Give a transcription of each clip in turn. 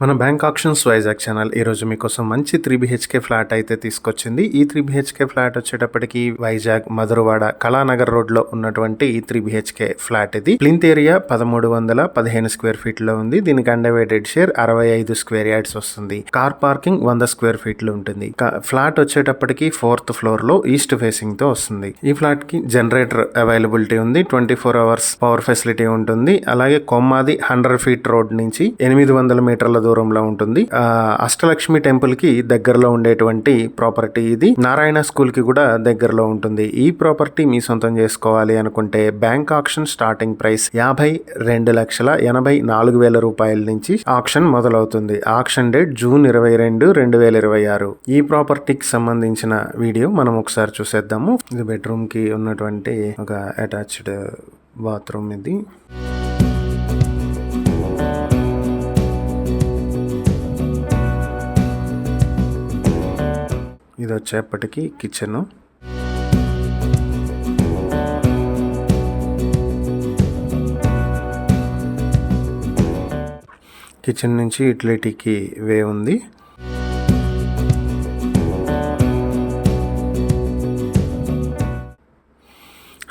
మన bank options Vizag channel ఈరోజు మీకోసం మంచి 3 BHK ఫ్లాట్ అయితే తీసుకొచ్చింది. ఈ 3 BHK ఫ్లాట్ వచ్చేటప్పటికి వైజాగ్ మధురవాడ కళానగర్ రోడ్లో ఉన్నటువంటి ఈ 3 BHK ఫ్లాట్ ఇది. ప్లింత్ ఏరియా 1315 స్క్వేర్ ఫీట్ లో ఉంది. దీనికి అండర్వేటెడ్ షేర్ 65 స్క్వేర్ యార్డ్స్ వస్తుంది. కార్ పార్కింగ్ 100 స్క్వేర్ ఫీట్ లో ఉంటుంది. ఫ్లాట్ వచ్చేటప్పటికి 4th ఫ్లోర్ లో ఈస్ట్ ఫేసింగ్ తో వస్తుంది. ఈ ఫ్లాట్ కి జనరేటర్ అవైలబిలిటీ ఉంది. 24 hours పవర్ ఫెసిలిటీ ఉంటుంది. అలాగే కొమ్మాది 100 feet రోడ్ నుంచి 800 మీటర్ల దూరంలో ఉంటుంది. అష్టలక్ష్మి టెంపుల్ కి దగ్గరలో ఉండేటువంటి ప్రాపర్టీ ఇది. నారాయణ స్కూల్ కి కూడా దగ్గరలో ఉంటుంది. ఈ ప్రాపర్టీ మీ సొంతం చేసుకోవాలి అనుకుంటే బ్యాంక్ ఆక్షన్ స్టార్టింగ్ ప్రైస్ 52,84,000 రూపాయల నుంచి ఆక్షన్ మొదలవుతుంది. Auction date June 22, 2026. ఈ ప్రాపర్టీకి సంబంధించిన వీడియో మనం ఒకసారి చూసేద్దాము. ఇది బెడ్రూమ్ కి ఉన్నటువంటి ఒక అటాచ్డ్ బాత్రూమ్ ఇది. ఇది వచ్చేప్పటికి కిచెన్. కిచెన్ నుంచి యూటిలిటీకి వే ఉంది.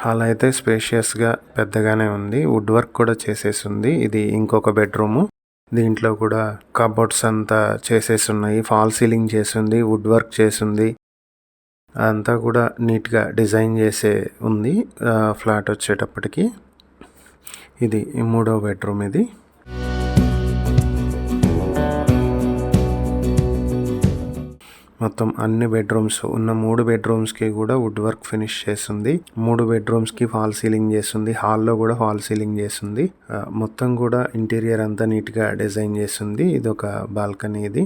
హాల్ అయితే స్పేషియస్గా పెద్దగానే ఉంది. వుడ్ వర్క్ కూడా చేసేసి ఉంది. ఇది ఇంకొక బెడ్రూము. దీంట్లో కూడా కబోర్డ్స్ అంతా చేసేసి ఉన్నాయి. ఫాల్ సీలింగ్ చేసింది, వుడ్ వర్క్ చేసింది. అంతా కూడా నీట్గా డిజైన్ చేసే ఉంది. ఫ్లాట్ వచ్చేటప్పటికి ఇది 3వ బెడ్రూమ్ ఇది. మొత్తం అన్ని బెడ్రూమ్స్ ఉన్న 3 బెడ్రూమ్స్కి కూడా వుడ్ వర్క్ ఫినిష్ చేస్తుంది. 3 బెడ్రూమ్స్కి ఫాల్ సీలింగ్ చేస్తుంది. హాల్లో కూడా ఫాల్ సీలింగ్ చేస్తుంది. మొత్తం కూడా ఇంటీరియర్ అంతా నీట్గా డిజైన్ చేస్తుంది. ఇది ఒక బాల్కనీ ఇది.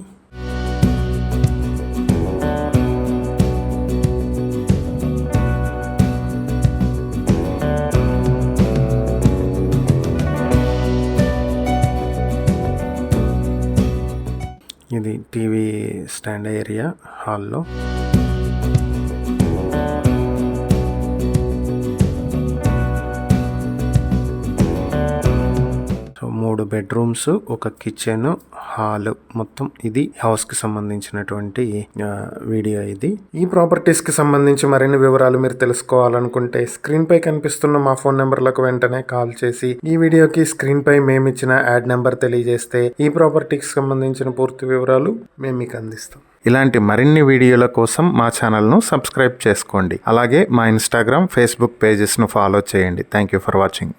ఇది టీవీ స్టాండ్ ఏరియా హాల్లో. సో 3 బెడ్రూమ్స్, ఒక కిచెన్, హాల్, మొత్తం ఇది హౌస్కి సంబంధించినటువంటి వీడియో ఇది. ఈ ప్రాపర్టీస్కి సంబంధించి మరిన్ని వివరాలు మీరు తెలుసుకోవాలనుకుంటే స్క్రీన్ పై కనిపిస్తున్న మా ఫోన్ నెంబర్లకు వెంటనే కాల్ చేసి ఈ వీడియోకి స్క్రీన్ పై మేమిచ్చిన యాడ్ నెంబర్ తెలియజేస్తే ఈ ప్రాపర్టీకి సంబంధించిన పూర్తి వివరాలు మేము మీకు అందిస్తాం. ఇలాంటి మరిన్ని వీడియోల కోసం మా ఛానల్ను సబ్స్క్రైబ్ చేసుకోండి. అలాగే మా ఇన్స్టాగ్రామ్, ఫేస్బుక్ పేజెస్ను ఫాలో చేయండి. Thank you for watching.